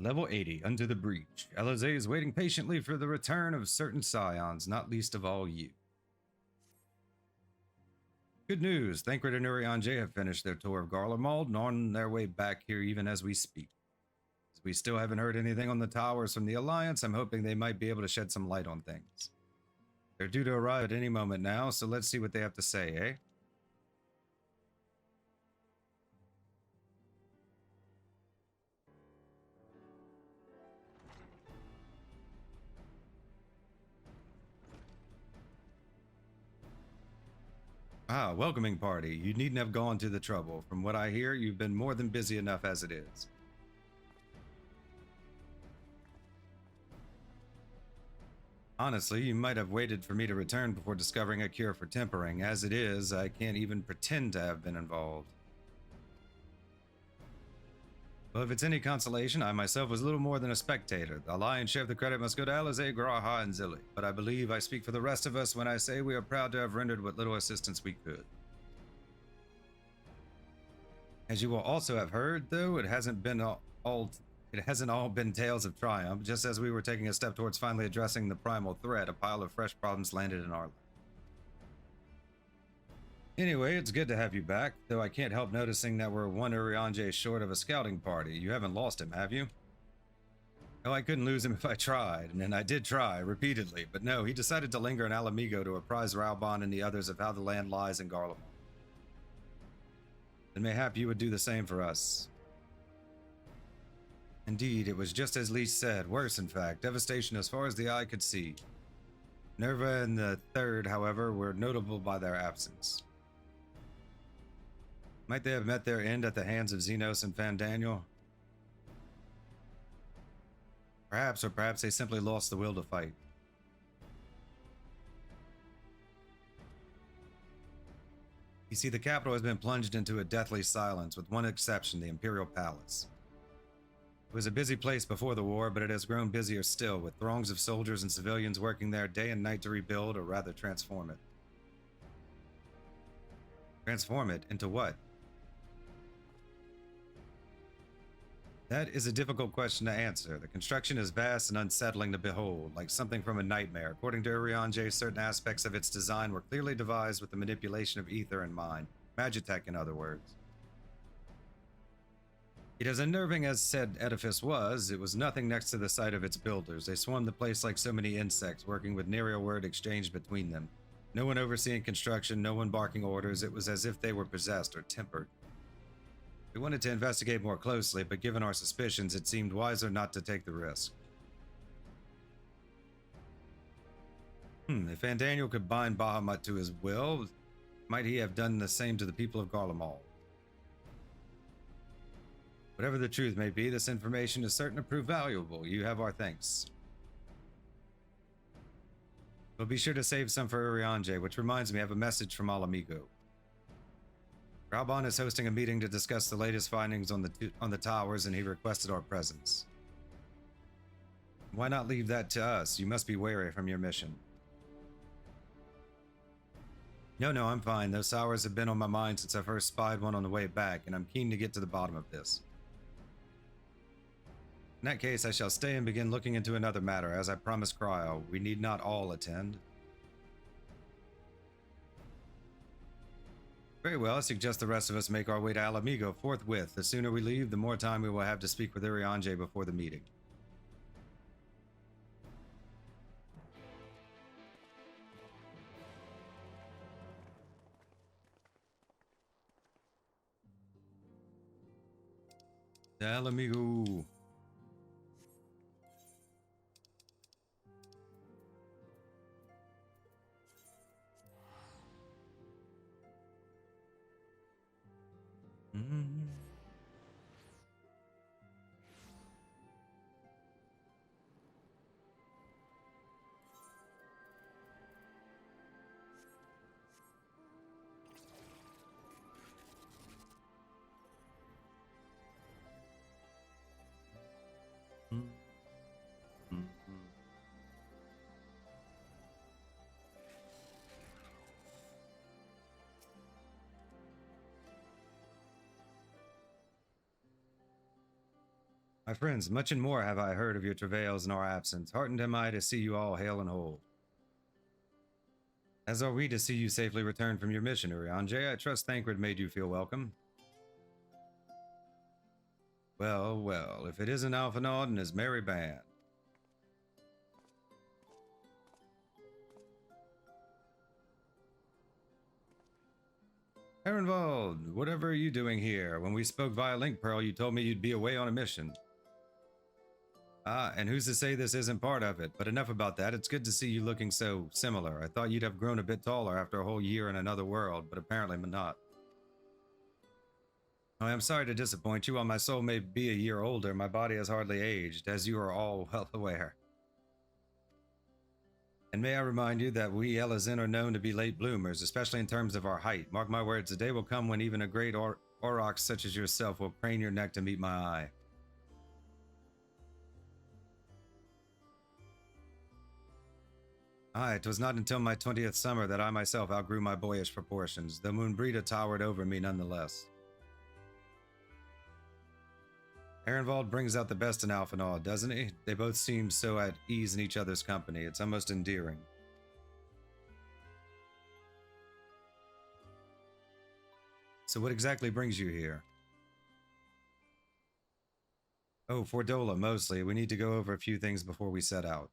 Level 80, Under the Breach. Alizé is waiting patiently for the return of certain scions, not least of all you. Good news, Thancred and Urianger have finished their tour of Garlemald and on their way back here even as we speak. As we still haven't heard anything on the towers from the Alliance, I'm hoping they might be able to shed some light on things. They're due to arrive at any moment now, so let's see what they have to say, eh? Ah, welcoming party. You needn't have gone to the trouble. From what I hear, you've been more than busy enough as it is. Honestly, you might have waited for me to return before discovering a cure for tempering. As it is, I can't even pretend to have been involved. Well, if it's any consolation, I myself was little more than a spectator. The lion's share of the credit must go to Alizé, Graha, and Zilli. But I believe I speak for the rest of us when I say we are proud to have rendered what little assistance we could. As you will also have heard, though, it hasn't all been tales of triumph. Just as we were taking a step towards finally addressing the primal threat, a pile of fresh problems landed in our lap. Anyway, it's good to have you back, though I can't help noticing that we're one Urianger short of a scouting party. You haven't lost him, have you? Oh, I couldn't lose him if I tried, and I did try, repeatedly, but no, he decided to linger in Alamigo to apprise Raubon and the others of how the land lies in Garlemald. And mayhap you would do the same for us. Indeed, it was just as Lee said, worse in fact, devastation as far as the eye could see. Nerva and the Third, however, were notable by their absence. Might they have met their end at the hands of Xenos and Fandaniel? Perhaps, or perhaps they simply lost the will to fight. You see, the capital has been plunged into a deathly silence, with one exception, the Imperial Palace. It was a busy place before the war, but it has grown busier still, with throngs of soldiers and civilians working there day and night to rebuild, or rather transform it. Transform it into what? That is a difficult question to answer. The construction is vast and unsettling to behold, like something from a nightmare. According to Urianger, certain aspects of its design were clearly devised with the manipulation of ether in mind. Magitech, in other words. Yet as unnerving as said edifice was, it was nothing next to the sight of its builders. They swarmed the place like so many insects, working with nary a word exchanged between them. No one overseeing construction, no one barking orders. It was as if they were possessed or tempered. We wanted to investigate more closely, but given our suspicions, it seemed wiser not to take the risk. If Fandaniel could bind Bahamut to his will, might he have done the same to the people of Garlemald? Whatever the truth may be, this information is certain to prove valuable. You have our thanks. We'll be sure to save some for Urianger, which reminds me I have a message from Alamigo. Raubon is hosting a meeting to discuss the latest findings on the towers, and he requested our presence. Why not leave that to us? You must be wary from your mission. No, I'm fine. Those towers have been on my mind since I first spied one on the way back, and I'm keen to get to the bottom of this. In that case, I shall stay and begin looking into another matter. As I promised Cryo, we need not all attend. Very well, I suggest the rest of us make our way to Alamigo forthwith. The sooner we leave, the more time we will have to speak with Urianger before the meeting. Alamigo. My friends, much and more have I heard of your travails in our absence. Heartened am I to see you all hale and whole. As are we to see you safely return from your mission, Urianger. I trust Thancred made you feel welcome. Well, well, if it isn't Alphinaud and his merry band. Ehrenwald, whatever are you doing here? When we spoke via Link Pearl, you told me you'd be away on a mission. Ah, and who's to say this isn't part of it? But enough about that. It's good to see you looking so similar. I thought you'd have grown a bit taller after a whole year in another world, but apparently not. Oh, I'm sorry to disappoint you. While my soul may be a year older, my body has hardly aged, as you are all well aware. And may I remind you that we Elazin are known to be late bloomers, especially in terms of our height. Mark my words, a day will come when even a great Aurochs such as yourself will crane your neck to meet my eye. Aye, it was not until my 20th summer that I myself outgrew my boyish proportions, though Moonbrita towered over me nonetheless. Ehrenwald brings out the best in Alphinaud, doesn't he? They both seem so at ease in each other's company. It's almost endearing. So what exactly brings you here? Oh, Fordola, mostly. We need to go over a few things before we set out.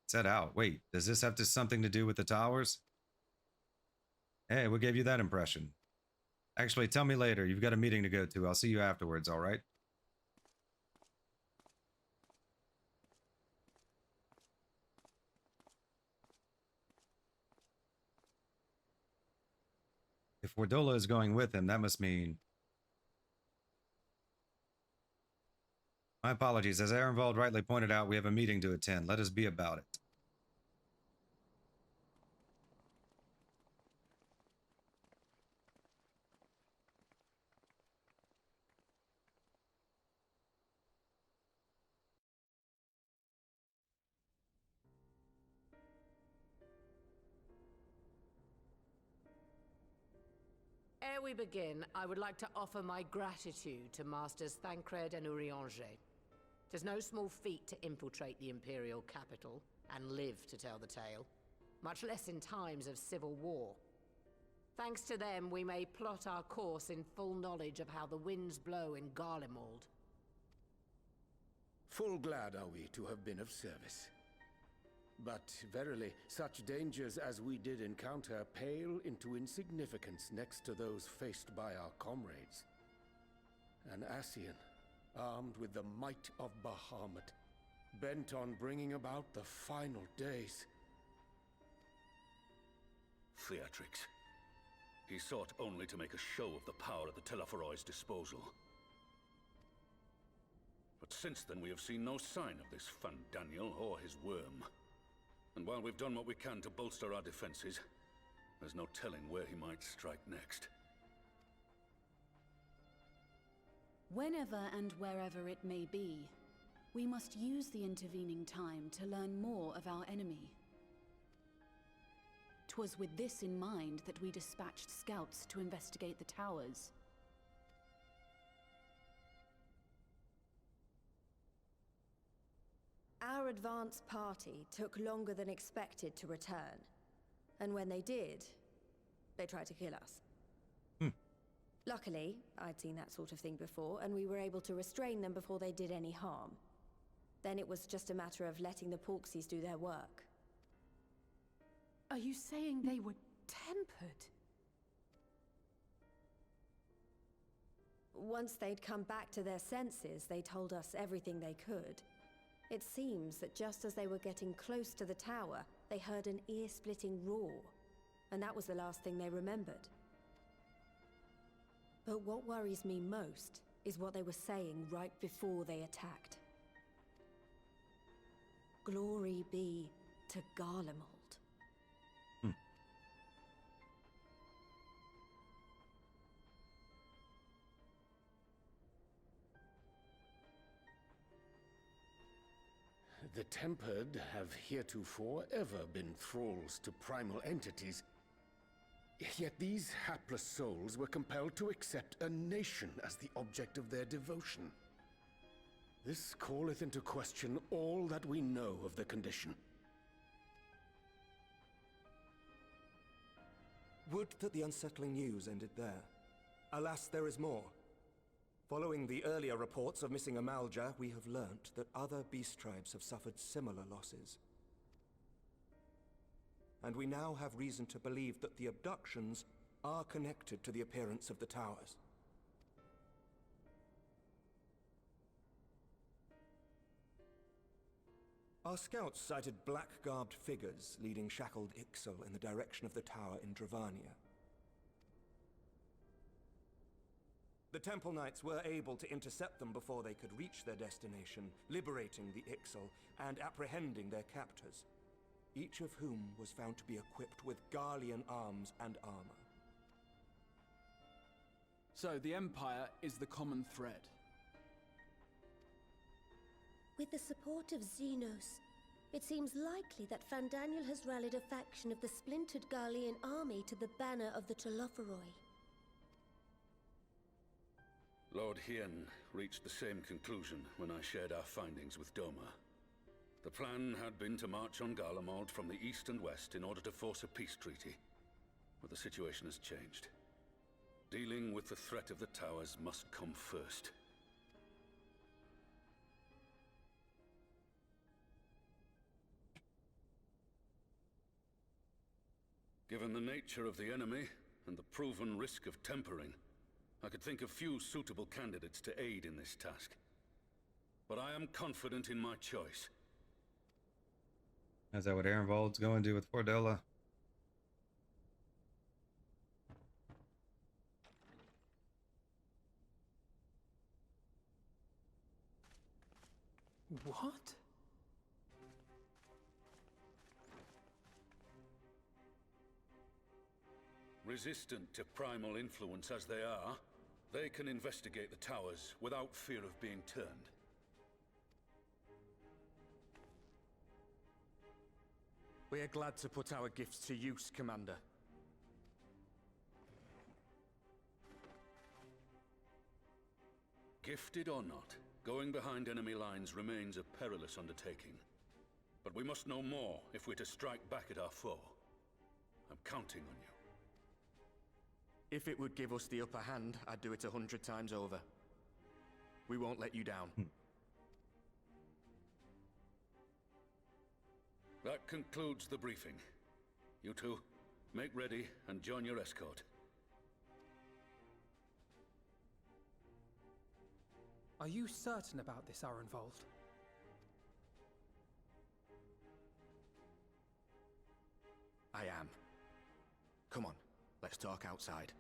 Set out? Wait, does this have something to do with the towers? Hey, what gave you that impression? Actually, tell me later. You've got a meeting to go to. I'll see you afterwards, all right? If Fordola is going with him, that must mean... My apologies. As Ehrenwald rightly pointed out, we have a meeting to attend. Let us be about it. Ere we begin, I would like to offer my gratitude to Masters Thancred and Urianger. Tis no small feat to infiltrate the Imperial capital and live to tell the tale, much less in times of civil war. Thanks to them, we may plot our course in full knowledge of how the winds blow in Garlemald. Full glad are we to have been of service. But verily, such dangers as we did encounter pale into insignificance next to those faced by our comrades. An Ascian, armed with the might of Bahamut, bent on bringing about the final days. Theatrix. He sought only to make a show of the power at the Telophoroid's disposal. But since then we have seen no sign of this Fandaniel or his worm. And while we've done what we can to bolster our defenses, there's no telling where he might strike next. Whenever and wherever it may be, we must use the intervening time to learn more of our enemy. 'Twas with this in mind that we dispatched scouts to investigate the towers. Our advance party took longer than expected to return. And when they did, they tried to kill us. Luckily, I'd seen that sort of thing before, and we were able to restrain them before they did any harm. Then it was just a matter of letting the Porksies do their work. Are you saying they were tempered? Once they'd come back to their senses, they told us everything they could. It seems that just as they were getting close to the tower, they heard an ear-splitting roar, and that was the last thing they remembered. But what worries me most is what they were saying right before they attacked. Glory be to Garlemald. The Tempered have heretofore ever been thralls to primal entities. Yet these hapless souls were compelled to accept a nation as the object of their devotion. This calleth into question all that we know of the condition. Would that the unsettling news ended there. Alas, there is more. Following the earlier reports of missing Amalja, we have learnt that other beast tribes have suffered similar losses. And we now have reason to believe that the abductions are connected to the appearance of the towers. Our scouts sighted black-garbed figures leading shackled Ixal in the direction of the tower in Dravania. The Temple Knights were able to intercept them before they could reach their destination, liberating the Ixal and apprehending their captors, each of whom was found to be equipped with Garlean arms and armor. So the Empire is the common thread. With the support of Xenos, it seems likely that Fandaniel has rallied a faction of the splintered Garlean army to the banner of the Telophoroi. Lord Hien reached the same conclusion when I shared our findings with Doma. The plan had been to march on Garlemald from the east and west in order to force a peace treaty. But the situation has changed. Dealing with the threat of the towers must come first. Given the nature of the enemy and the proven risk of tempering, I could think of few suitable candidates to aid in this task. But I am confident in my choice. Is that what Ehrenwald's going to do with Fordella? What? Resistant to primal influence as they are, they can investigate the towers without fear of being turned. We are glad to put our gifts to use, Commander. Gifted or not, going behind enemy lines remains a perilous undertaking. But we must know more if we're to strike back at our foe. I'm counting on you. If it would give us the upper hand, I'd do it 100 times over. We won't let you down. That concludes the briefing. You two, make ready and join your escort. Are you certain about this, Ehrenwald? I am. Come on, let's talk outside.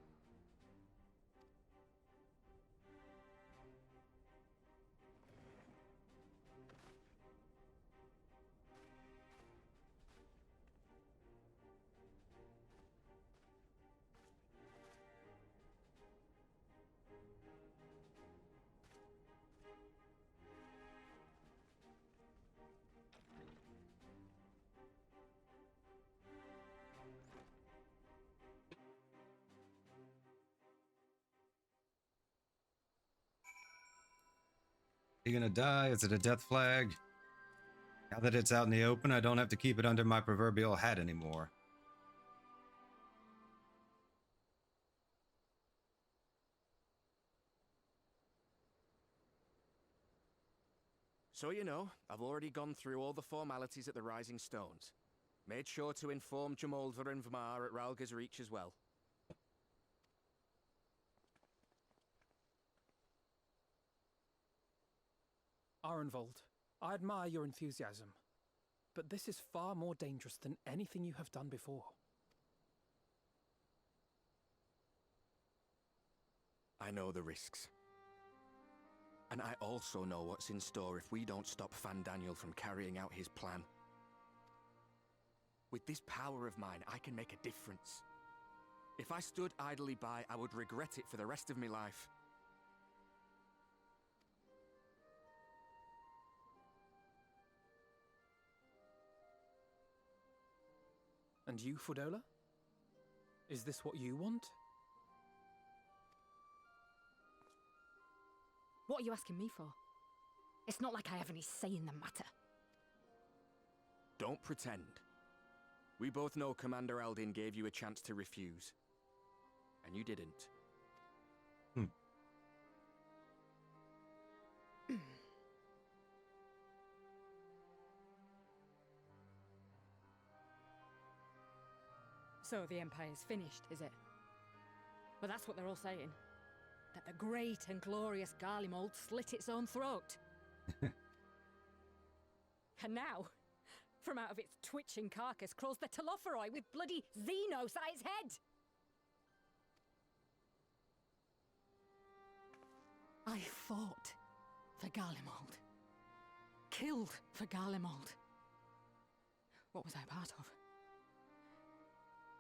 Are you gonna die? Is it a death flag? Now that it's out in the open, I don't have to keep it under my proverbial hat anymore. So you know, I've already gone through all the formalities at the Rising Stones. Made sure to inform Jamolver and Vmar at Ralga's Reach as well. Ehrenwald, I admire your enthusiasm, but this is far more dangerous than anything you have done before. I know the risks. And I also know what's in store if we don't stop Fandaniel from carrying out his plan. With this power of mine, I can make a difference. If I stood idly by, I would regret it for the rest of my life. And you, Fordola? Is this what you want? What are you asking me for? It's not like I have any say in the matter. Don't pretend. We both know Commander Aldin gave you a chance to refuse. And you didn't. So the Empire's finished, is it? Well, that's what they're all saying. That the great and glorious Garlemald slit its own throat. And now, from out of its twitching carcass crawls the Telophoroi with bloody Xenos at its head! I fought for Garlemald. Killed for Garlemald. What was I part of?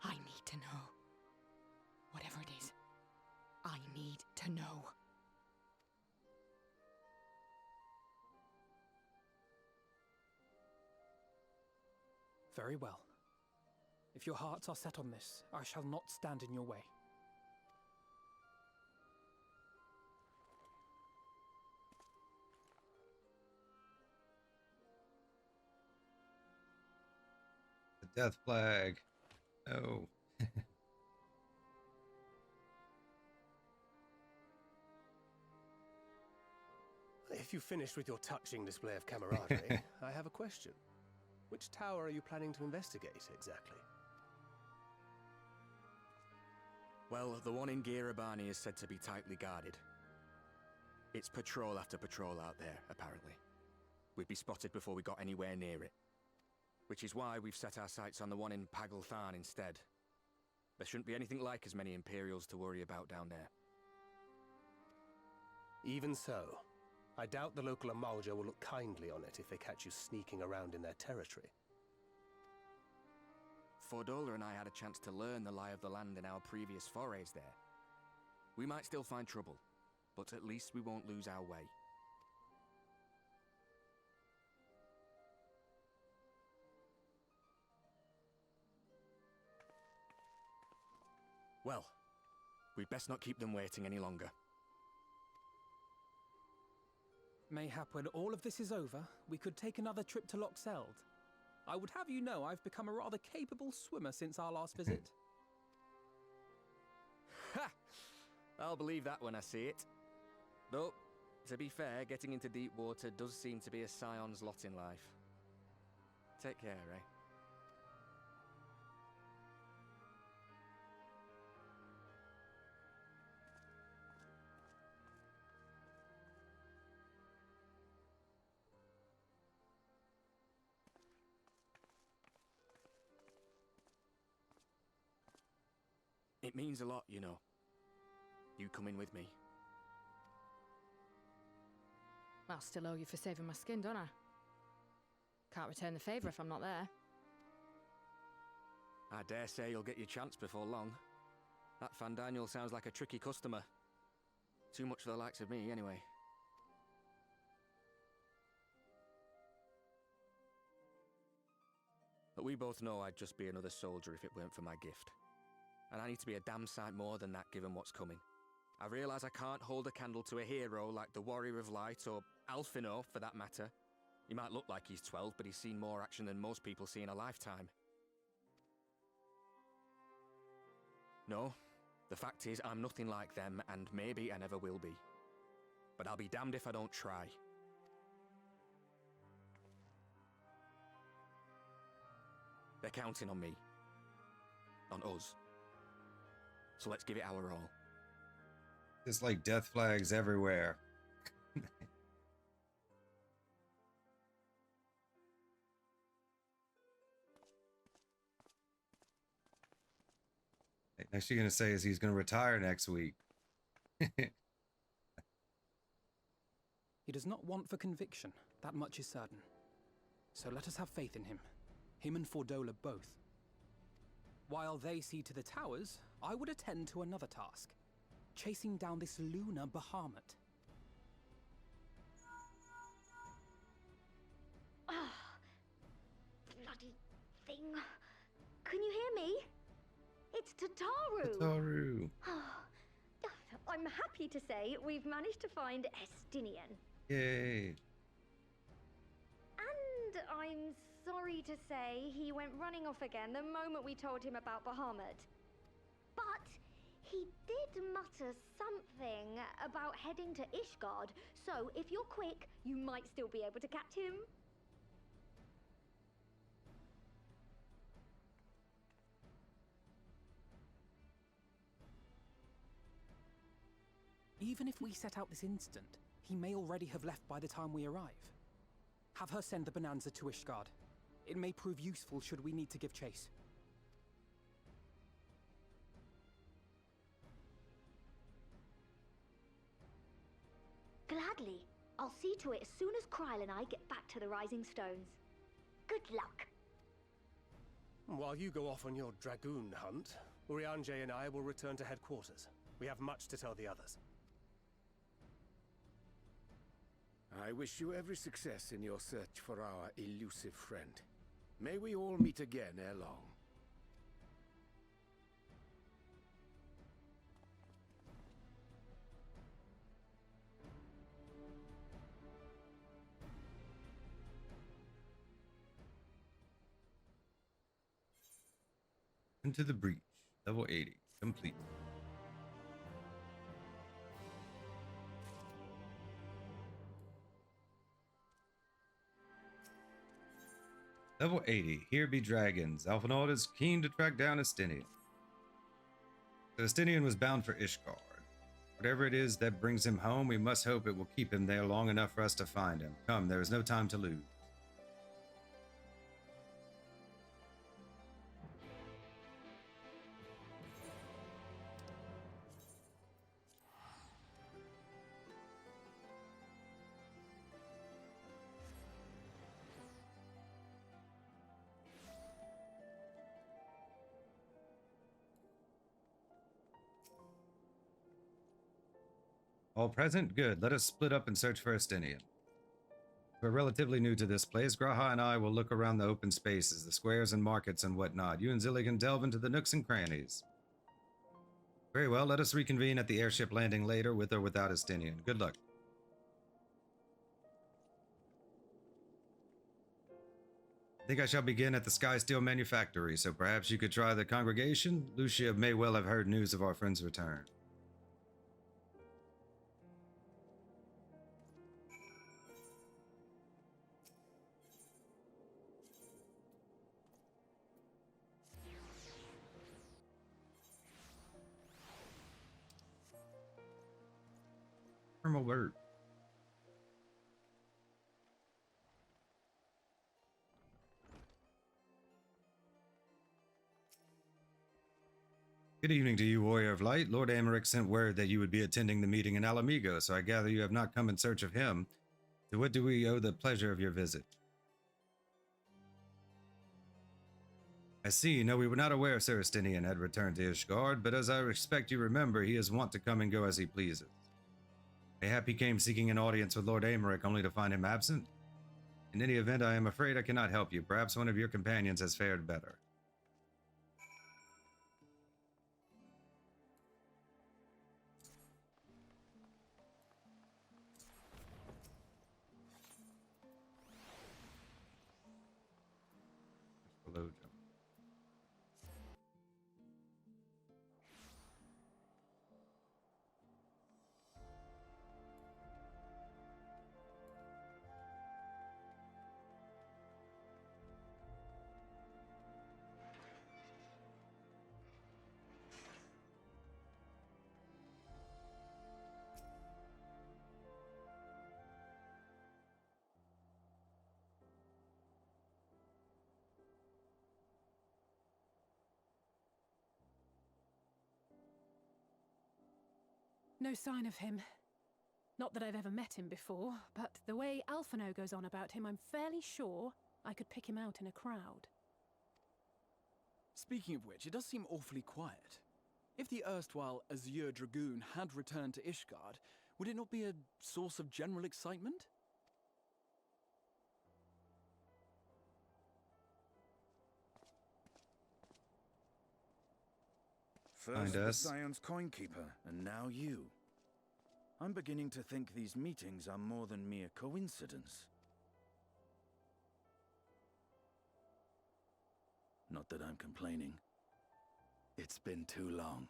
I need to know. Whatever it is, I need to know. Very well. If your hearts are set on this, I shall not stand in your way. The death flag. Oh. If you've finished with your touching display of camaraderie, I have a question. Which tower are you planning to investigate, exactly? Well, the one in Girabani is said to be tightly guarded. It's patrol after patrol out there, apparently. We'd be spotted before we got anywhere near it. Which is why we've set our sights on the one in Paglthan instead. There shouldn't be anything like as many Imperials to worry about down there. Even so, I doubt the local Amalja will look kindly on it if they catch you sneaking around in their territory. Fordola and I had a chance to learn the lie of the land in our previous forays there. We might still find trouble, but at least we won't lose our way. Well, we'd best not keep them waiting any longer. Mayhap when all of this is over, we could take another trip to Loxeld. I would have you know I've become a rather capable swimmer since our last visit. Ha! I'll believe that when I see it. Though, to be fair, getting into deep water does seem to be a scion's lot in life. Take care, eh? It means a lot, you know. You coming with me. I'll still owe you for saving my skin, don't I? Can't return the favour if I'm not there. I dare say you'll get your chance before long. That Fandaniel sounds like a tricky customer. Too much for the likes of me, anyway. But we both know I'd just be another soldier if it weren't for my gift. And I need to be a damn sight more than that given what's coming. I realise I can't hold a candle to a hero like the Warrior of Light, or Alphino for that matter. He might look like he's 12, but he's seen more action than most people see in a lifetime. No, the fact is I'm nothing like them, and maybe I never will be. But I'll be damned if I don't try. They're counting on me. On us. So let's give it our all. There's like death flags everywhere. Next you're going to say is he's going to retire next week. He does not want for conviction, that much is certain. So let us have faith in him. Him and Fordola both. While they see to the towers, I would attend to another task. Chasing down this lunar Bahamut. Ah, bloody thing. Can you hear me? It's Tataru. Tataru. I'm happy to say we've managed to find Estinian. Yay. sorry to say he went running off again the moment we told him about Bahamut. But he did mutter something about heading to Ishgard, so if you're quick, you might still be able to catch him. Even if we set out this instant, he may already have left by the time we arrive. Have her send the Bonanza to Ishgard. It may prove useful should we need to give chase. Gladly. I'll see to it as soon as Kryl and I get back to the Rising Stones. Good luck. While you go off on your dragoon hunt, Urianger and I will return to headquarters. We have much to tell the others. I wish you every success in your search for our elusive friend. May we all meet again ere long. Into the Breach, level 80, complete. Level 80, here be dragons. Alphinaud is keen to track down Estinian. So Estinian was bound for Ishgard. Whatever it is that brings him home, we must hope it will keep him there long enough for us to find him. Come, there is no time to lose. All present? Good. Let us split up and search for Estinian. We're relatively new to this place. Graha and I will look around the open spaces, the squares and markets and whatnot. You and Zilly can delve into the nooks and crannies. Very well. Let us reconvene at the airship landing later, with or without Estinian. Good luck. I think I shall begin at the Sky Steel Manufactory, so perhaps you could try the congregation? Lucia may well have heard news of our friend's return. Alert. Good evening to you, Warrior of Light. Lord Amaric sent word that you would be attending the meeting in Alamigo, so I gather you have not come in search of him. To what do we owe the pleasure of your visit? I see. No, we were not aware Sir Estinian had returned to Ishgard, but as I expect you remember, he is wont to come and go as he pleases. Mayhap he came seeking an audience with Lord Amaric only to find him absent? In any event, I am afraid I cannot help you. Perhaps one of your companions has fared better. Hello, John. No sign of him. Not that I've ever met him before, but the way Alphinaud goes on about him, I'm fairly sure I could pick him out in a crowd. Speaking of which, it does seem awfully quiet. If the erstwhile Azure Dragoon had returned to Ishgard, would it not be a source of general excitement? First the Scion's Coinkeeper, and now you. I'm beginning to think these meetings are more than mere coincidence. Not that I'm complaining. It's been too long.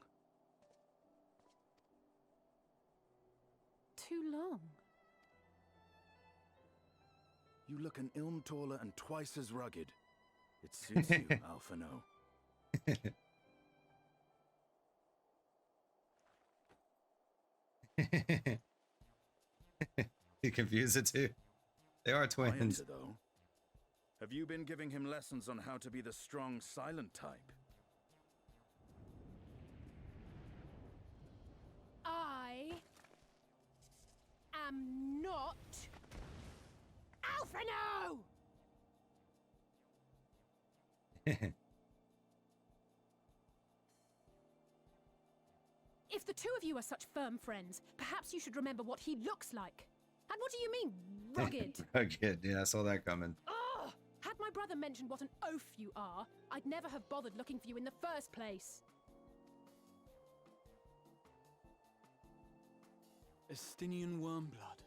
Too long? You look an ilm taller and twice as rugged. It suits you, Alphino. You confuse the two? They are twins. Quieter, though. Have you been giving him lessons on how to be the strong, silent type? I am not Alphino! If the two of you are such firm friends, perhaps you should remember what he looks like. And what do you mean, rugged? Rugged, yeah, I saw that coming. Ugh! Had my brother mentioned what an oaf you are, I'd never have bothered looking for you in the first place. Estinian Wormblood,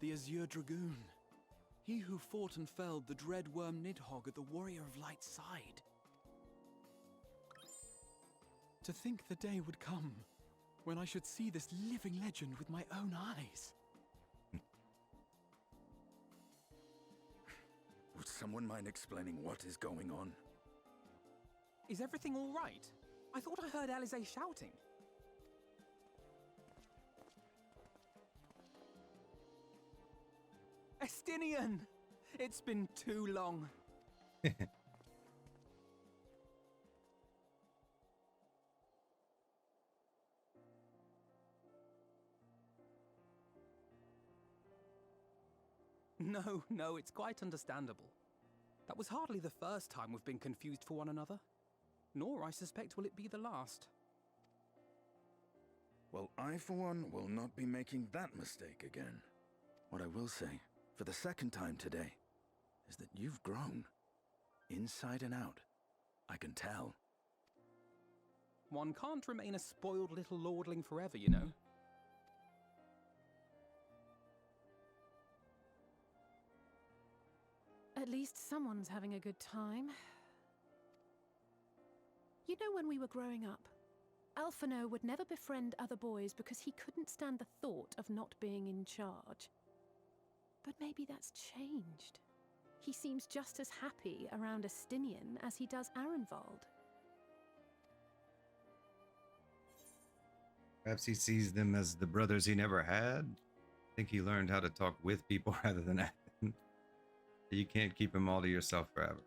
the Azure Dragoon. He who fought and felled the dread worm Nidhogg at the Warrior of Light's side. To think the day would come when I should see this living legend with my own eyes. Would someone mind explaining what is going on? Is everything all right? I thought I heard Alize shouting. Estinian! It's been too long. No, it's quite understandable. That was hardly the first time we've been confused for one another. Nor, I suspect, will it be the last. Well, I, for one, will not be making that mistake again. What I will say, for the second time today, is that you've grown. Inside and out. I can tell. One can't remain a spoiled little lordling forever, you know. At least someone's having a good time. You know, when we were growing up, Alphino would never befriend other boys because he couldn't stand the thought of not being in charge. But maybe that's changed. He seems just as happy around Estinian as he does Arenvald. Perhaps he sees them as the brothers he never had. I think he learned how to talk with people rather than at them. You can't keep them all to yourself forever.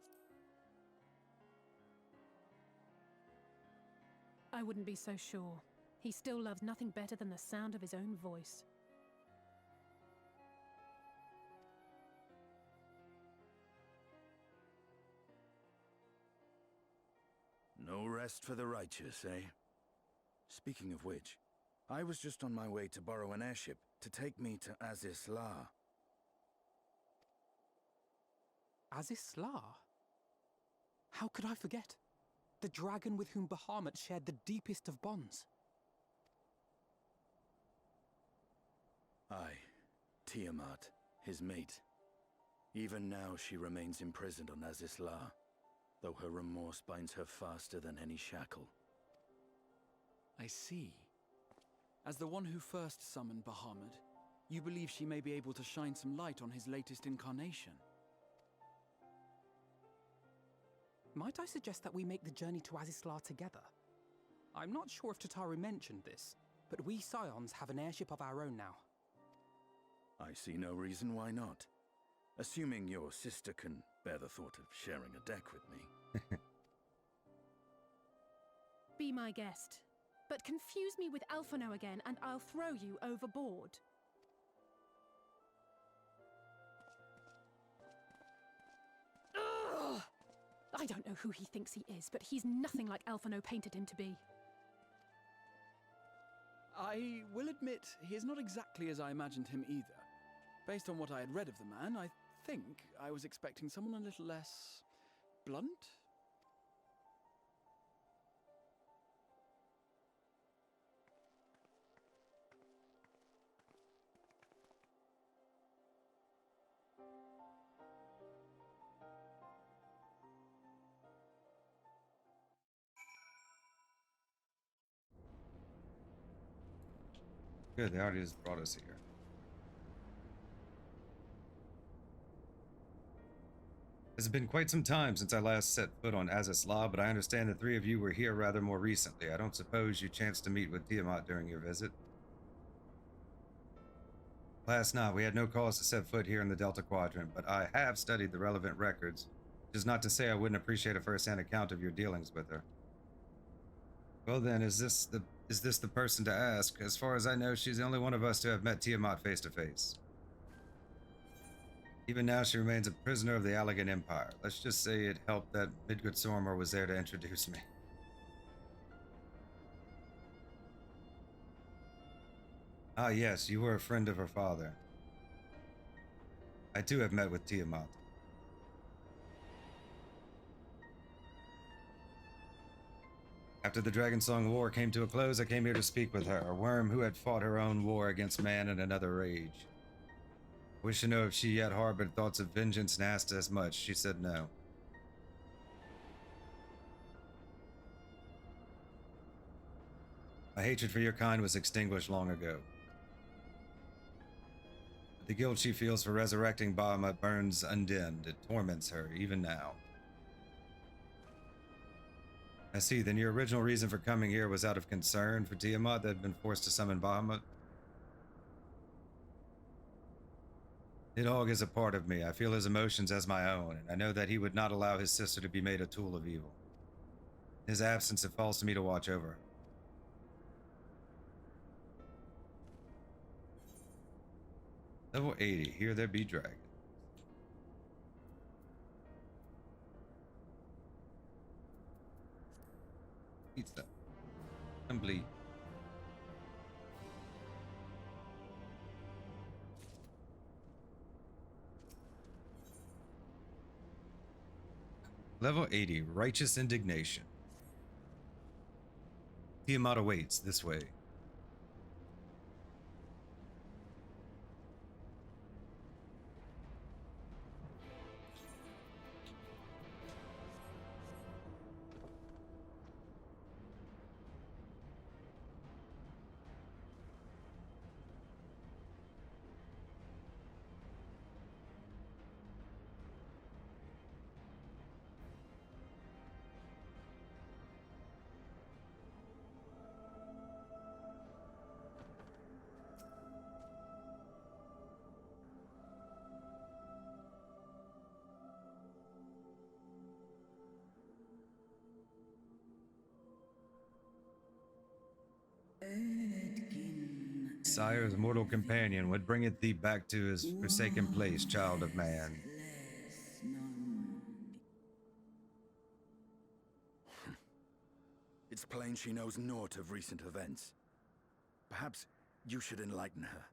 I wouldn't be so sure. He still loves nothing better than the sound of his own voice. No rest for the righteous, eh? Speaking of which, I was just on my way to borrow an airship to take me to Azis La. Azis La? How could I forget? The dragon with whom Bahamut shared the deepest of bonds. Aye, Tiamat, his mate. Even now she remains imprisoned on Azis La, though her remorse binds her faster than any shackle. I see. As the one who first summoned Bahamut, you believe she may be able to shine some light on his latest incarnation. Might I suggest that we make the journey to Azisla together? I'm not sure if Tataru mentioned this, but we Scions have an airship of our own now. I see no reason why not. Assuming your sister can bear the thought of sharing a deck with me. Be my guest. But confuse me with Alphino again and I'll throw you overboard. Ugh! I don't know who he thinks he is, but he's nothing like Alphino painted him to be. I will admit, he is not exactly as I imagined him either. Based on what I had read of the man, I think I was expecting someone a little less blunt? Good, they already just brought us here. It's been quite some time since I last set foot on Azazla, but I understand the three of you were here rather more recently. I don't suppose you chanced to meet with Tiamat during your visit? Last night, we had no cause to set foot here in the Delta Quadrant, but I have studied the relevant records, which is not to say I wouldn't appreciate a first-hand account of your dealings with her. Well then, is this the person to ask? As far as I know, she's the only one of us to have met Tiamat face to face. Even now, she remains a prisoner of the Allegan Empire. Let's just say it helped that Midgard Sormor was there to introduce me. Ah yes, you were a friend of her father. I too have met with Tiamat. After the Dragonsong War came to a close, I came here to speak with her, a worm who had fought her own war against man in another age. I wish to know if she yet harbored thoughts of vengeance and asked as much. She said no. My hatred for your kind was extinguished long ago. But the guilt she feels for resurrecting Bahamut burns undimmed. It torments her, even now. I see, then your original reason for coming here was out of concern for Tiamat that had been forced to summon Bahamut? Nidhogg is a part of me. I feel his emotions as my own, and I know that he would not allow his sister to be made a tool of evil. In his absence, it falls to me to watch over her. Level 80. Here there be dragons. Eat stuff. Complete. Level 80, Righteous Indignation. Tiamat awaits this way. Sire's mortal companion, what bringeth thee back to his forsaken place, child of man? It's plain she knows naught of recent events. Perhaps you should enlighten her.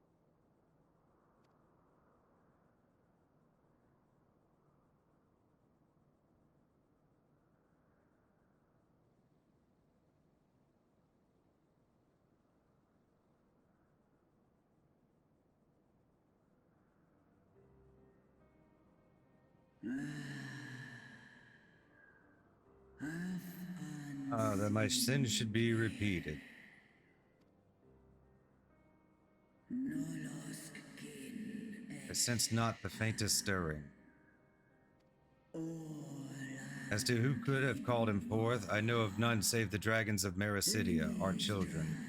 That my sins should be repeated. I sense not the faintest stirring. As to who could have called him forth, I know of none save the dragons of Mericidia, our children.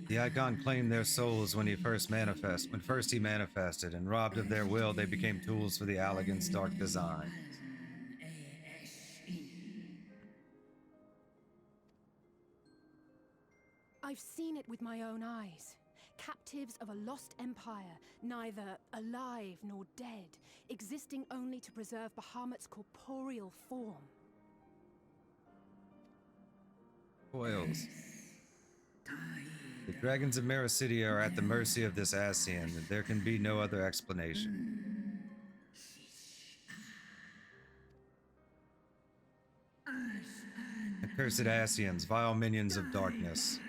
The Icon claimed their souls when first he manifested, and robbed of their will, they became tools for the Allegan's dark designs. I've seen it with my own eyes. Captives of a lost empire, neither alive nor dead, existing only to preserve Bahamut's corporeal form. Foils. The dragons of Mericidia are at the mercy of this Ascian, and there can be no other explanation. Accursed Ascians, vile minions of darkness.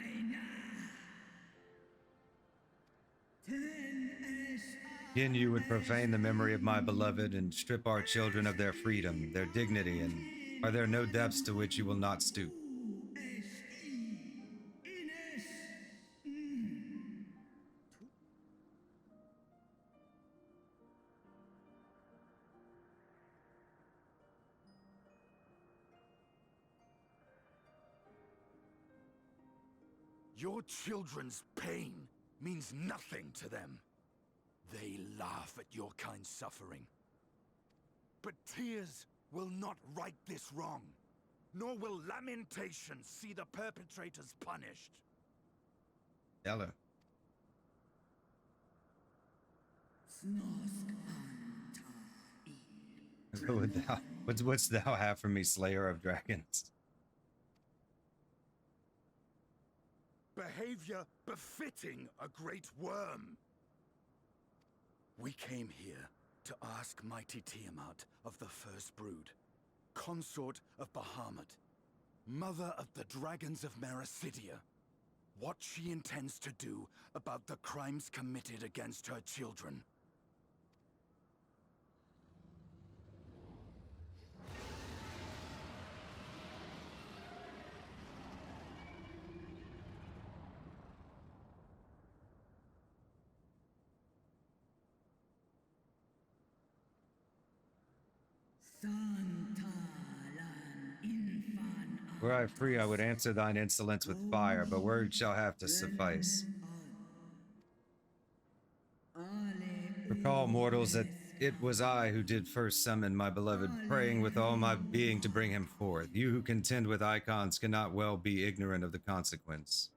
Again, you would profane the memory of my beloved and strip our children of their freedom, their dignity, and are there no depths to which you will not stoop? Your children's pain means nothing to them. They laugh at your kind suffering. But tears will not right this wrong, nor will lamentation see the perpetrators punished. Ella. What's thou have for me, Slayer of Dragons? Behavior befitting a great worm. We came here to ask mighty Tiamat of the First Brood, consort of Bahamut, mother of the dragons of Mericidia, what she intends to do about the crimes committed against her children. Were I free, I would answer thine insolence with fire, but words shall have to suffice. Recall, mortals, that it was I who did first summon my beloved, praying with all my being to bring him forth. You who contend with icons cannot well be ignorant of the consequence.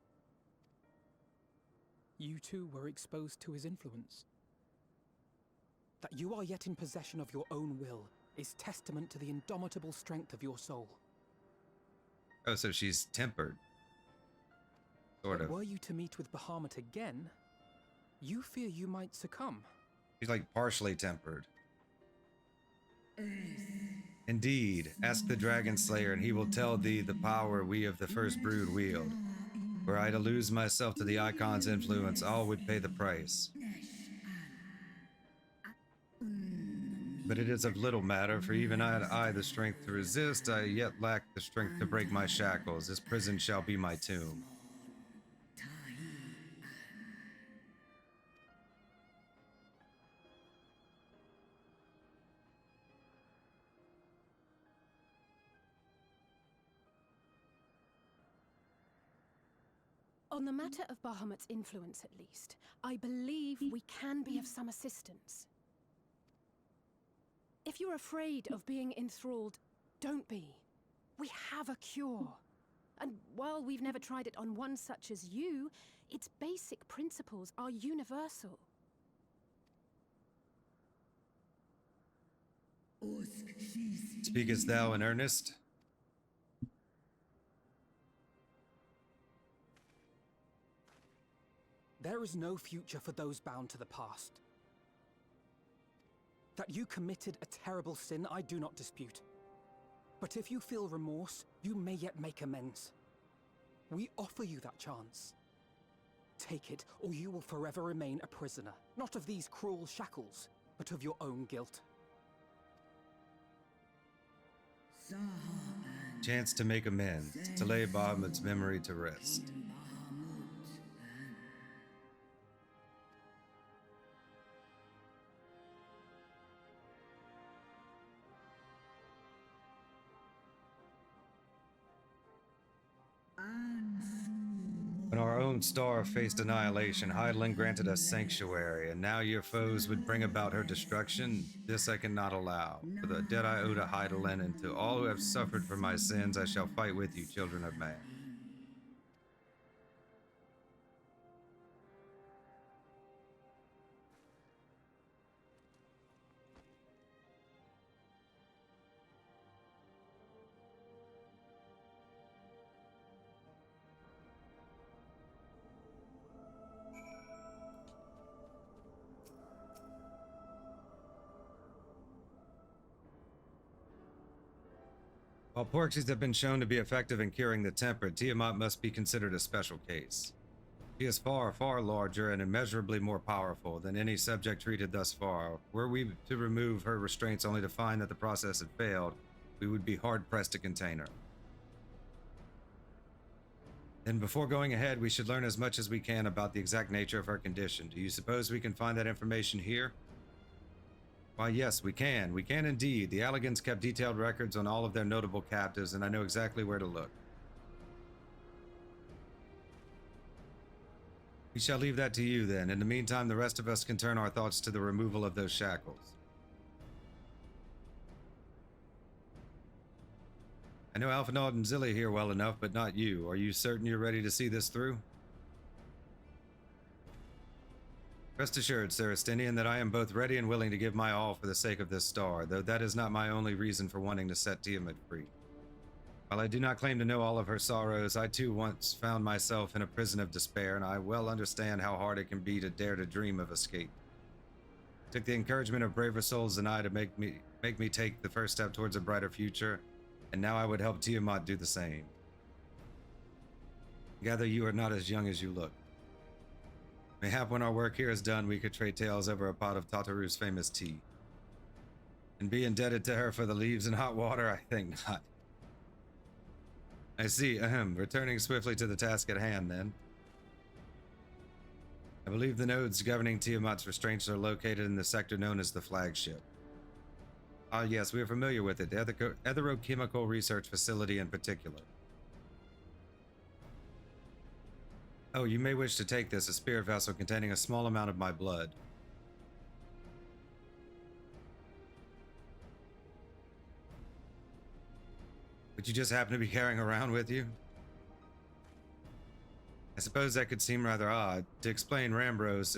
You too were exposed to his influence. That you are yet in possession of your own will is testament to the indomitable strength of your soul. Oh, so she's tempered. Sort of. Were you to meet with Bahamut again, you fear you might succumb. She's like partially tempered. Indeed, ask the Dragon Slayer, and he will tell thee the power we of the First Brood wield. Were I to lose myself to the Icon's influence, all would pay the price. But it is of little matter, for even had I the strength to resist, I yet lack the strength to break my shackles. This prison shall be my tomb. On the matter of Bahamut's influence, at least, I believe we can be of some assistance. If you're afraid of being enthralled, don't be. We have a cure. And while we've never tried it on one such as you, its basic principles are universal. Speakest thou in earnest? There is no future for those bound to the past. That you committed a terrible sin, I do not dispute. But if you feel remorse, you may yet make amends. We offer you that chance. Take it, or you will forever remain a prisoner, not of these cruel shackles, but of your own guilt. Chance to make amends, to lay Bahamut's memory to rest. When our own star faced annihilation, Hydaelyn granted us sanctuary, and now your foes would bring about her destruction. This I cannot allow. For the debt I owe to Hydaelyn and to all who have suffered for my sins, I shall fight with you, children of man. While Porxies have been shown to be effective in curing the tempered, Tiamat must be considered a special case. She is far, far larger and immeasurably more powerful than any subject treated thus far. Were we to remove her restraints only to find that the process had failed, we would be hard-pressed to contain her. Then before going ahead, we should learn as much as we can about the exact nature of her condition. Do you suppose we can find that information here? Why, yes, we can. We can indeed. The Alligans kept detailed records on all of their notable captives, and I know exactly where to look. We shall leave that to you, then. In the meantime, the rest of us can turn our thoughts to the removal of those shackles. I know Alphinaud and Zilly here well enough, but not you. Are you certain you're ready to see this through? Rest assured, Sir Estinian, that I am both ready and willing to give my all for the sake of this star, though that is not my only reason for wanting to set Tiamat free. While I do not claim to know all of her sorrows, I too once found myself in a prison of despair, and I well understand how hard it can be to dare to dream of escape. It took the encouragement of braver souls than I to make me take the first step towards a brighter future, and now I would help Tiamat do the same. Gather you are not as young as you look. Mayhap when our work here is done, we could trade tales over a pot of Tataru's famous tea. And be indebted to her for the leaves and hot water? I think not. I see, returning swiftly to the task at hand, then. I believe the nodes governing Tiamat's restraints are located in the sector known as the Flagship. Ah, yes, we are familiar with it, the Etherochemical Research Facility in particular. Oh, you may wish to take this, a spirit vessel containing a small amount of my blood. Would you just happen to be carrying around with you? I suppose that could seem rather odd. To explain, Rambros,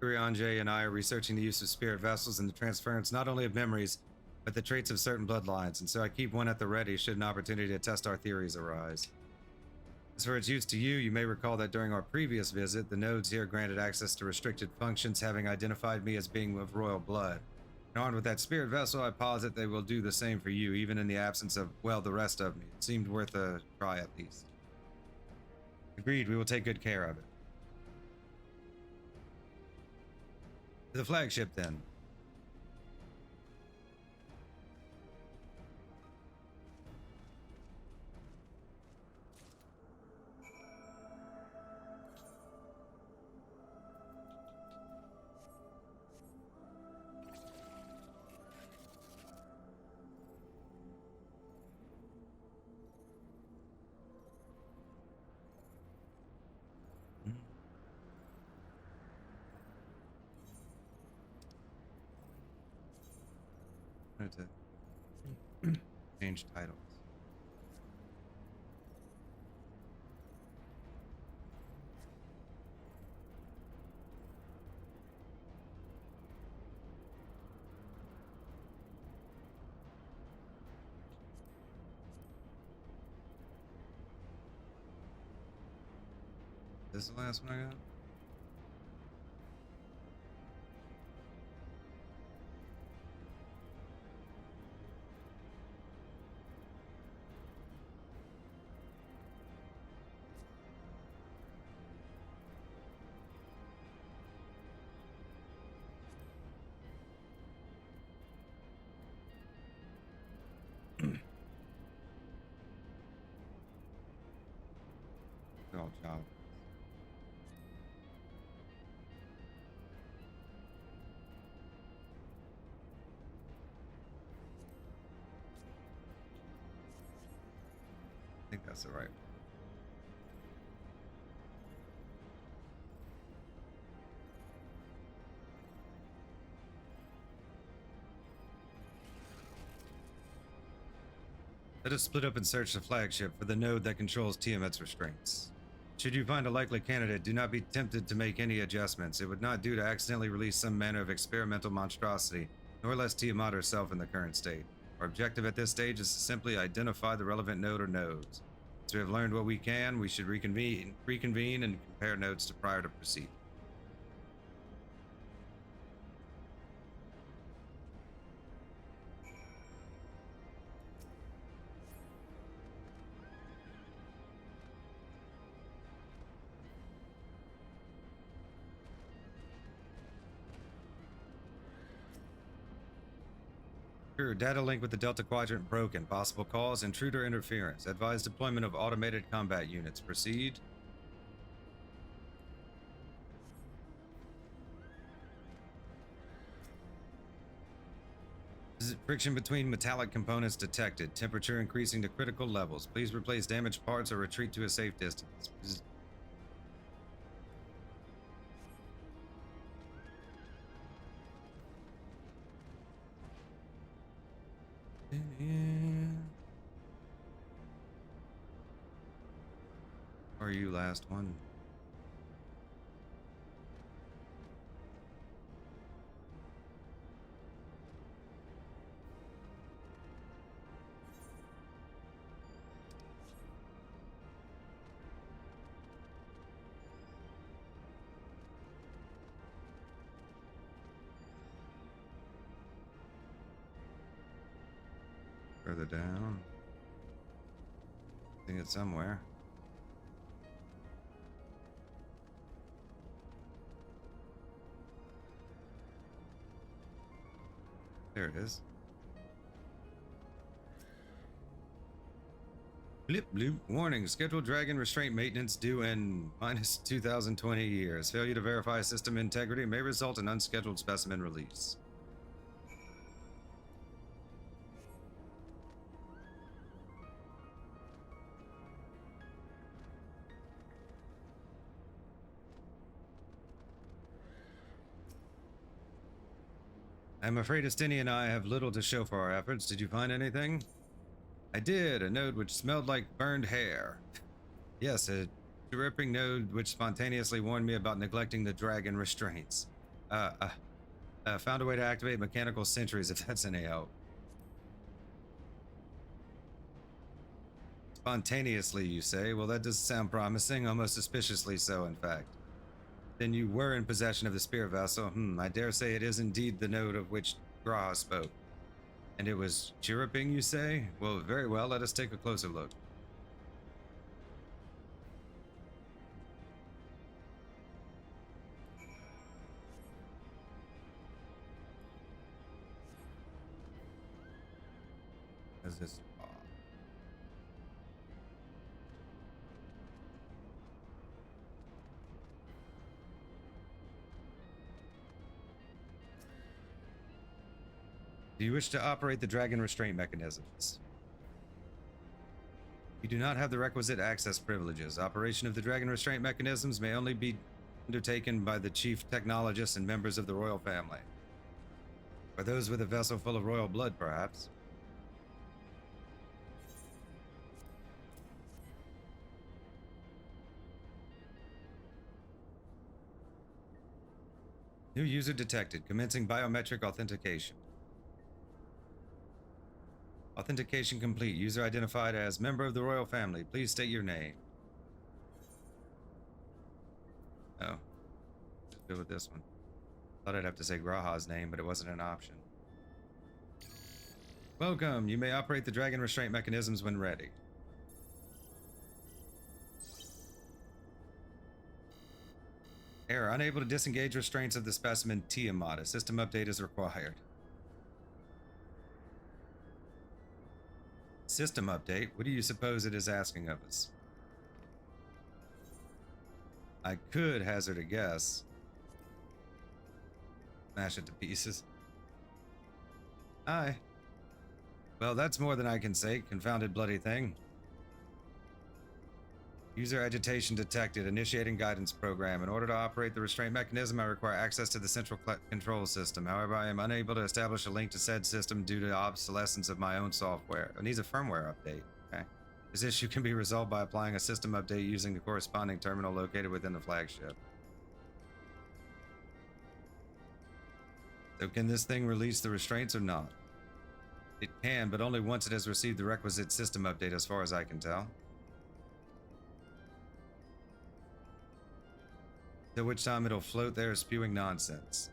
Uriange, and I are researching the use of spirit vessels and the transference not only of memories, but the traits of certain bloodlines, and so I keep one at the ready should an opportunity to test our theories arise. As for its use to you, you may recall that during our previous visit, the nodes here granted access to restricted functions, having identified me as being of royal blood. And armed with that spirit vessel, I posit they will do the same for you, even in the absence of, well, the rest of me. It seemed worth a try at least. Agreed, we will take good care of it. To the flagship, then. To change titles. This is the last one I got? All job. I think that's the right one. Let us split up and search the flagship for the node that controls Tiamat's restraints. Should you find a likely candidate, do not be tempted to make any adjustments. It would not do to accidentally release some manner of experimental monstrosity, nor less Tiamat herself in the current state. Our objective at this stage is to simply identify the relevant node or nodes. Once we have learned what we can, we should reconvene and compare notes to prior to proceed. Crew, data link with the Delta Quadrant broken. Possible cause, intruder interference. Advise deployment of automated combat units. Proceed. Friction between metallic components detected. Temperature increasing to critical levels. Please replace damaged parts or retreat to a safe distance. Are you last one? Further down. I think it's somewhere. There it is. Blip bloop. Warning. Scheduled dragon restraint maintenance due in minus 2020 years. Failure to verify system integrity may result in unscheduled specimen release. I'm afraid Estini and I have little to show for our efforts. Did you find anything? I did. A node which smelled like burned hair. Yes, a dripping node which spontaneously warned me about neglecting the dragon restraints. Found a way to activate mechanical sentries if that's any help. Spontaneously, you say? Well, that does sound promising, almost suspiciously so, in fact. Then you were in possession of the spear vessel. I dare say it is indeed the node of which Graha spoke. And it was chirruping, you say? Well, very well, let us take a closer look. Is this... Do you wish to operate the dragon restraint mechanisms? You do not have the requisite access privileges. Operation of the dragon restraint mechanisms may only be undertaken by the chief technologists and members of the royal family. Or those with a vessel full of royal blood, perhaps. New user detected. Commencing biometric authentication. Authentication complete. User identified as member of the royal family. Please state your name. Oh. Let's go with this one. Thought I'd have to say Graha's name, but it wasn't an option. Welcome. You may operate the dragon restraint mechanisms when ready. Error. Unable to disengage restraints of the specimen Tiamat. A system update is required. System update? What do you suppose it is asking of us? I could hazard a guess. Smash it to pieces. Aye. Well, that's more than I can say, confounded bloody thing. User agitation detected. Initiating guidance program. In order to operate the restraint mechanism, I require access to the central control system. However, I am unable to establish a link to said system due to obsolescence of my own software. It needs a firmware update. Okay. This issue can be resolved by applying a system update using the corresponding terminal located within the flagship. So can this thing release the restraints or not? It can, but only once it has received the requisite system update as far as I can tell. At which time it'll float there spewing nonsense.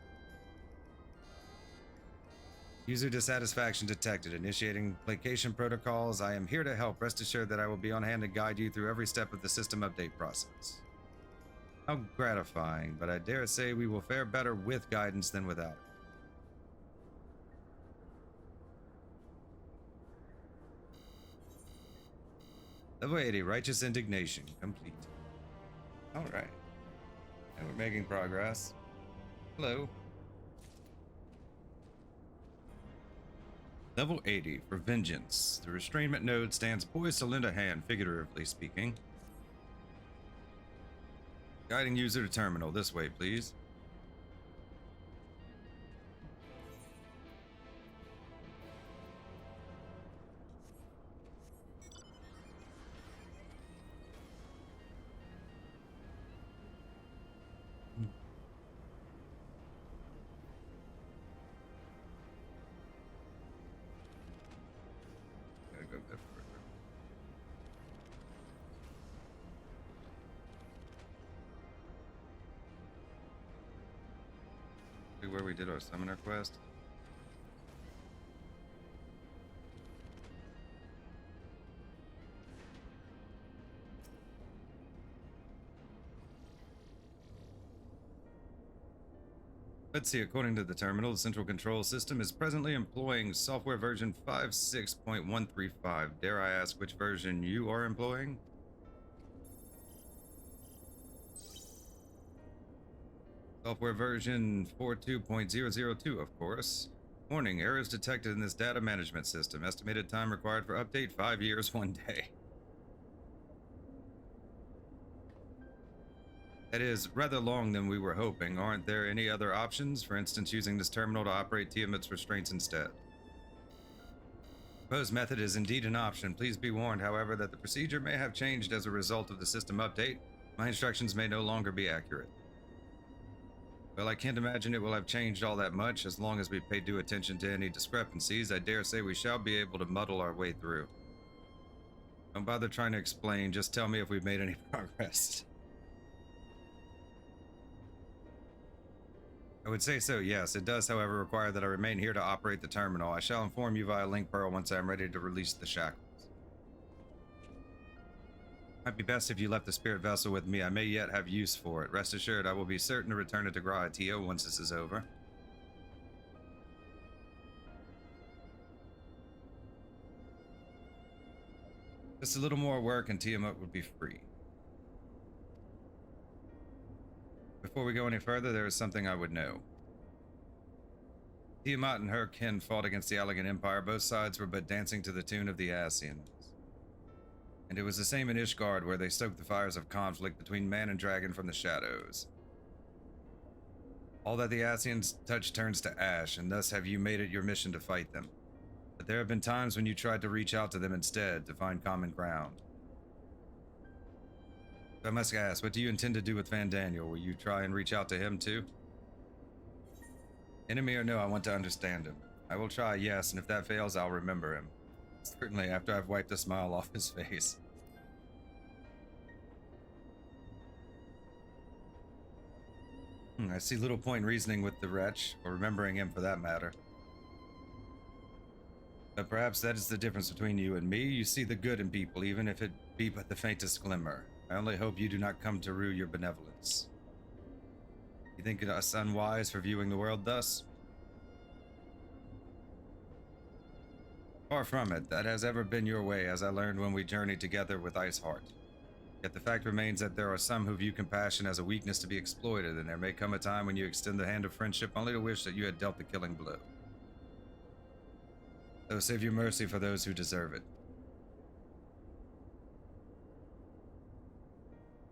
User dissatisfaction detected. Initiating placation protocols. I am here to help. Rest assured that I will be on hand to guide you through every step of the system update process. How gratifying, but I dare say we will fare better with guidance than without. Level 80, Righteous Indignation, complete. Alright. And we're making progress. Hello. Level 80, for Vengeance. The restrainment node stands poised to lend a hand, figuratively speaking. Guiding user to terminal. This way, please. Gotta go a bit further. See where we did our summoner quest? Let's see, according to the terminal, the central control system is presently employing software version 56.135. Dare I ask which version you are employing? Software version 42.002, of course. Warning, errors detected in this data management system. Estimated time required for update, 5 years, 1 day. That is rather long than we were hoping. Aren't there any other options? For instance, using this terminal to operate Tiamat's restraints instead. The proposed method is indeed an option. Please be warned, however, that the procedure may have changed as a result of the system update. My instructions may no longer be accurate. Well, I can't imagine it will have changed all that much. As long as we pay due attention to any discrepancies, I dare say we shall be able to muddle our way through. Don't bother trying to explain, just tell me if we've made any progress. I would say so, yes. It does, however, require that I remain here to operate the terminal. I shall inform you via Link Pearl once I am ready to release the shackles. Might be best if you left the spirit vessel with me. I may yet have use for it. Rest assured, I will be certain to return it to Graatio once this is over. Just a little more work and Tiamat would be free. Before we go any further, there is something I would know. Tiamat and her kin fought against the Elegant Empire. Both sides were but dancing to the tune of the Ascians. And it was the same in Ishgard, where they stoked the fires of conflict between man and dragon from the shadows. All that the Ascians touch turns to ash, and thus have you made it your mission to fight them. But there have been times when you tried to reach out to them instead, to find common ground. I must ask, what do you intend to do with Van Daniel? Will you try and reach out to him too? Enemy or no, I want to understand him. I will try, yes, and if that fails, I'll remember him. Certainly after I've wiped a smile off his face. I see little point in reasoning with the wretch, or remembering him for that matter. But perhaps that is the difference between you and me. You see the good in people, even if it be but the faintest glimmer. I only hope you do not come to rue your benevolence. You think us unwise for viewing the world thus? Far from it. That has ever been your way, as I learned when we journeyed together with Iceheart. Yet the fact remains that there are some who view compassion as a weakness to be exploited, and there may come a time when you extend the hand of friendship only to wish that you had dealt the killing blow. So save your mercy for those who deserve it.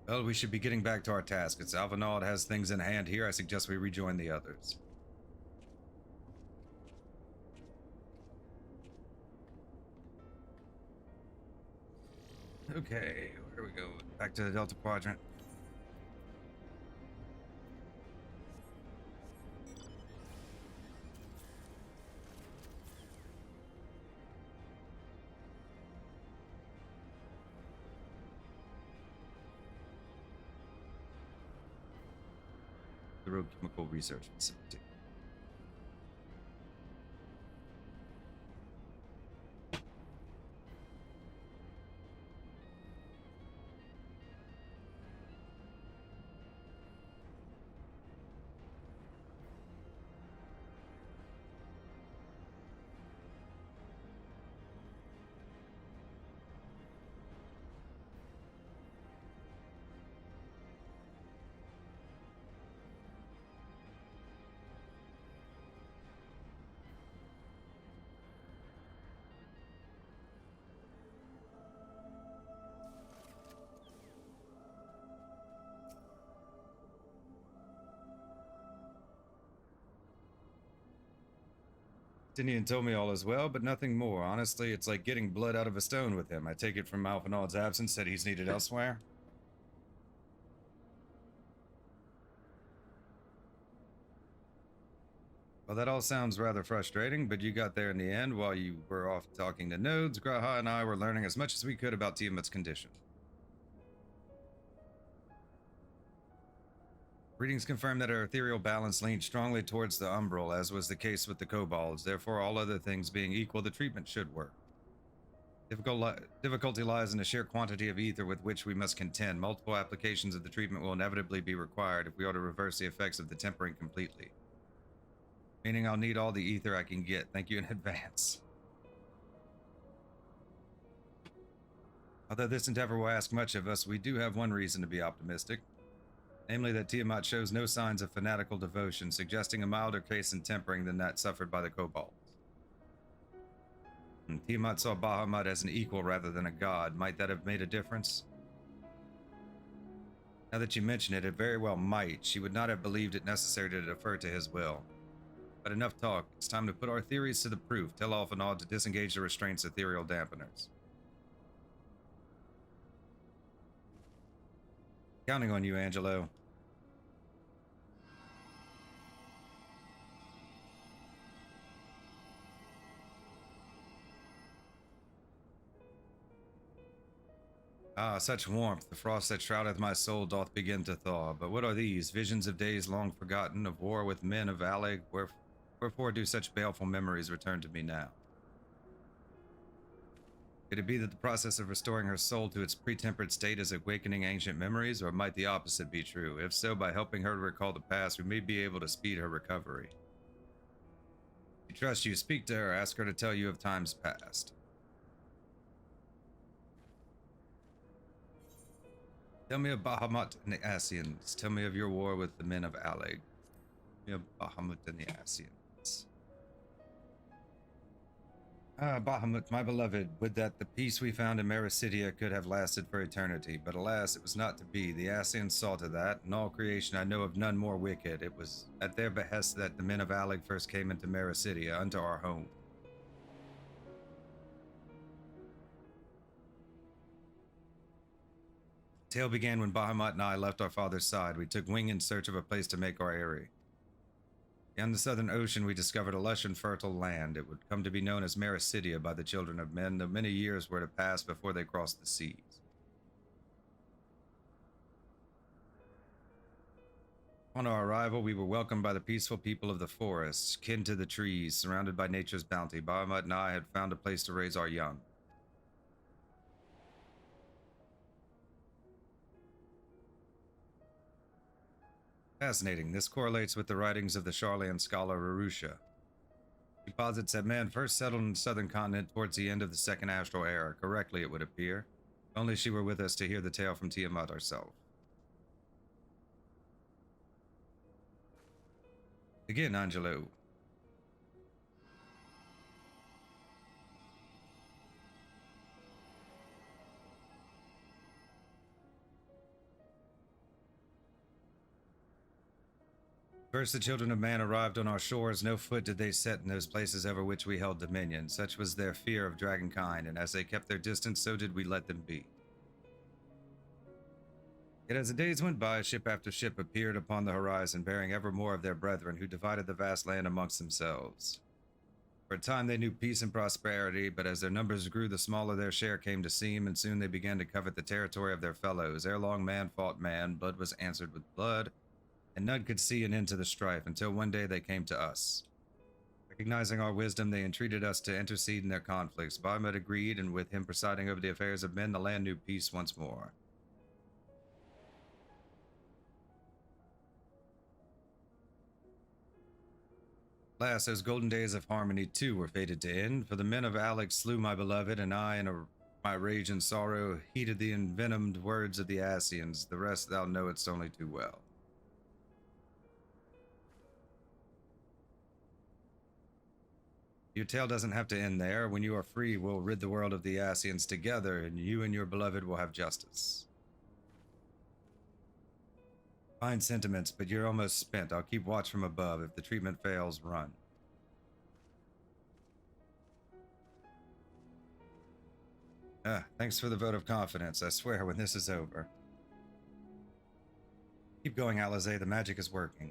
Well, we should be getting back to our task. As Alvanald has things in hand here, I suggest we rejoin the others. Okay, where do we go? Back to the Delta Quadrant. The Rogue Chemical Research Facility. Tinian told me all is well, but nothing more. Honestly, it's like getting blood out of a stone with him. I take it from Alphinaud's absence that he's needed elsewhere. Well, that all sounds rather frustrating, but you got there in the end. While you were off talking to nodes, Graha and I were learning as much as we could about Tiamat's condition. Readings confirm that her ethereal balance leaned strongly towards the umbral, as was the case with the kobolds. Therefore, all other things being equal, the treatment should work. Difficulty lies in the sheer quantity of ether with which we must contend. Multiple applications of the treatment will inevitably be required if we are to reverse the effects of the tempering completely. Meaning I'll need all the ether I can get. Thank you in advance. Although this endeavor will ask much of us, we do have one reason to be optimistic. Namely that Tiamat shows no signs of fanatical devotion, suggesting a milder case in tempering than that suffered by the kobolds. Tiamat saw Bahamut as an equal rather than a god. Might that have made a difference? Now that you mention it, it very well might. She would not have believed it necessary to defer to his will. But enough talk. It's time to put our theories to the proof. Tell Alphinaud to disengage the restraints ethereal dampeners. Counting on you, Angelo. Ah, such warmth. The frost that shroudeth my soul doth begin to thaw. But what are these? Visions of days long forgotten, of war with men of Alleg? Wherefore do such baleful memories return to me now? Could it be that the process of restoring her soul to its pre-tempered state is awakening ancient memories, or might the opposite be true? If so, by helping her to recall the past, we may be able to speed her recovery. If you trust you, speak to her, ask her to tell you of times past. Tell me of Bahamut and the Ascians. Tell me of your war with the men of Alleg. Tell me of Bahamut and the Ascians. Ah, Bahamut, my beloved, would that the peace we found in Mericidia could have lasted for eternity, but alas, it was not to be. The Ascians saw to that. In all creation I know of none more wicked. It was at their behest that the men of Alleg first came into Mericidia, unto our home. The tale began when Bahamut and I left our father's side. We took wing in search of a place to make our eyrie. Beyond the southern ocean, we discovered a lush and fertile land. It would come to be known as Mericidia by the children of men, though many years were to pass before they crossed the seas. On our arrival, we were welcomed by the peaceful people of the forests, kin to the trees, surrounded by nature's bounty. Bahamut and I had found a place to raise our young. Fascinating. This correlates with the writings of the Charlian scholar Rarusha. He posits that man first settled on the southern continent towards the end of the second astral era. Correctly, it would appear. If only she were with us to hear the tale from Tiamat herself. Again, Angelo. First the children of man arrived on our shores, no foot did they set in those places over which we held dominion. Such was their fear of dragonkind, and as they kept their distance, so did we let them be. Yet as the days went by, ship after ship appeared upon the horizon, bearing ever more of their brethren, who divided the vast land amongst themselves. For a time they knew peace and prosperity, but as their numbers grew, the smaller their share came to seem, and soon they began to covet the territory of their fellows. Ere long man fought man, blood was answered with blood, and none could see an end to the strife, until one day they came to us. Recognizing our wisdom, they entreated us to intercede in their conflicts. Bahamut agreed, and with him presiding over the affairs of men, the land knew peace once more. Alas, those golden days of harmony too were fated to end, for the men of Alleg slew my beloved, and I, in my rage and sorrow, heeded the envenomed words of the Ascians. The rest thou knowest only too well. Your tale doesn't have to end there. When you are free, we'll rid the world of the Ascians together, and you and your beloved will have justice. Fine sentiments, but you're almost spent. I'll keep watch from above. If the treatment fails, run. Thanks for the vote of confidence. I swear when this is over. Keep going, Alizé. The magic is working.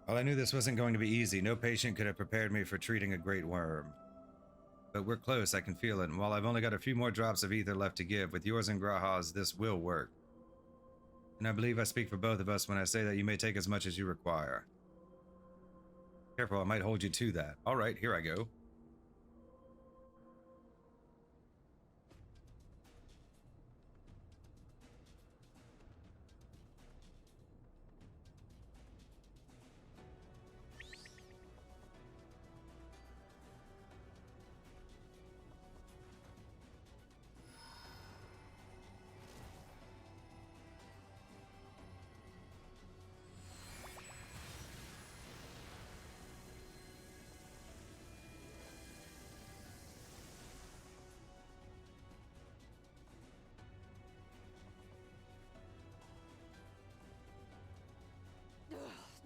Well, I knew this wasn't going to be easy. No patient could have prepared me for treating a great worm. But we're close, I can feel it, and while I've only got a few more drops of ether left to give, with yours and Graha's, this will work. And I believe I speak for both of us when I say that you may take as much as you require. Careful, I might hold you to that. Alright, here I go.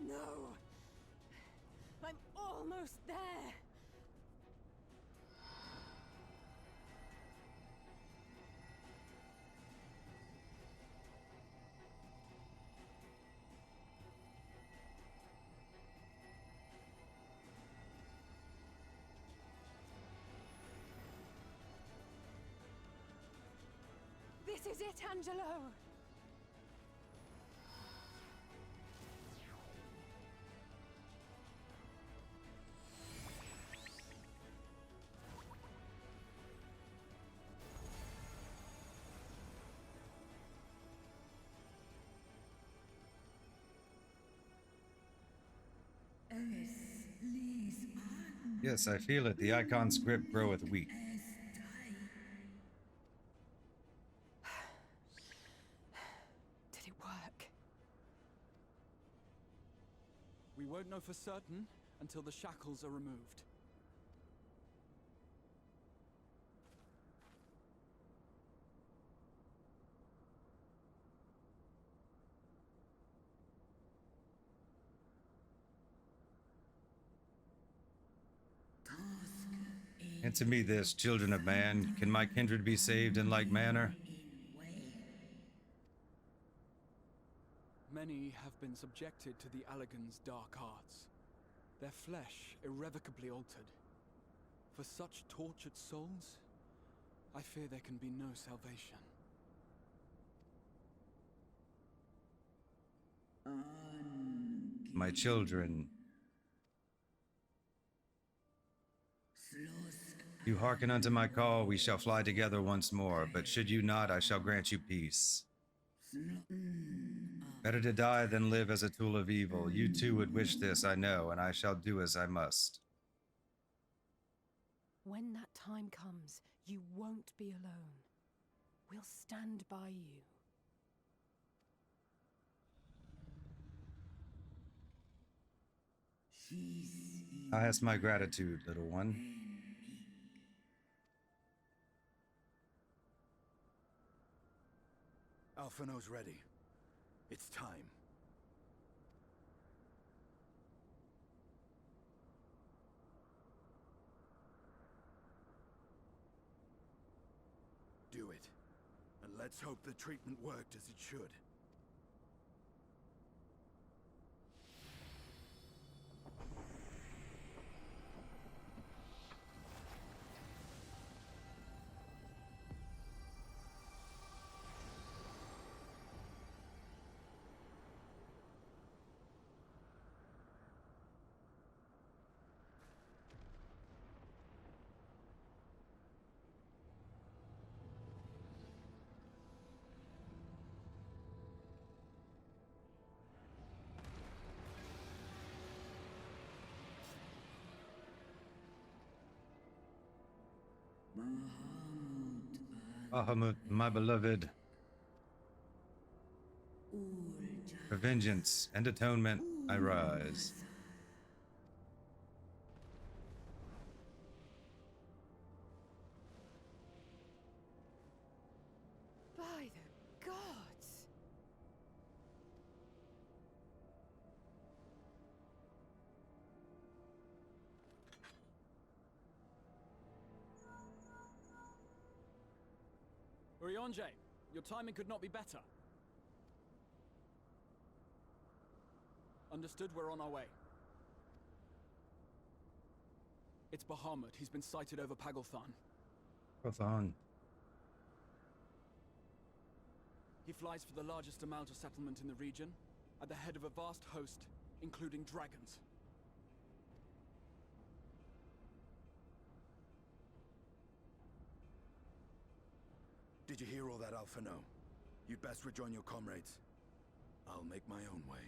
No! I'm almost there! This is it, Angelo! Yes, I feel it. The icon's grip groweth weak. Did it work? We won't know for certain until the shackles are removed. Answer me this, children of man. Can my kindred be saved in like manner? Many have been subjected to the Allagan's dark arts, their flesh irrevocably altered. For such tortured souls, I fear there can be no salvation. My children, you hearken unto my call, we shall fly together once more, but should you not, I shall grant you peace. Better to die than live as a tool of evil. You too would wish this, I know, and I shall do as I must. When that time comes, you won't be alone. We'll stand by you. Highest my gratitude, little one. Alphino's ready. It's time. Do it. And let's hope the treatment worked as it should. Bahamut, my beloved. For vengeance and atonement, I rise. By the gods! Urianger, your timing could not be better. Understood, we're on our way. It's Bahamut. He's been sighted over Pagalthan. Pagalthan. He flies for the largest amount of settlement in the region, at the head of a vast host, including dragons. Did you hear all that, Alphino? You'd best rejoin your comrades. I'll make my own way.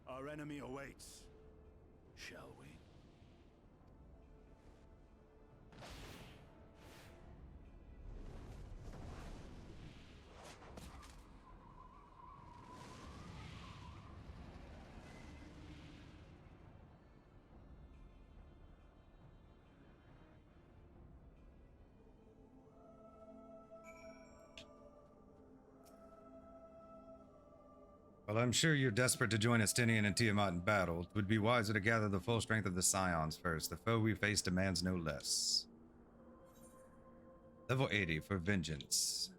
Our enemy awaits. Shall we? Well, I'm sure you're desperate to join Estinian and Tiamat in battle. It would be wiser to gather the full strength of the Scions first. The foe we face demands no less. Level 80 for Vengeance.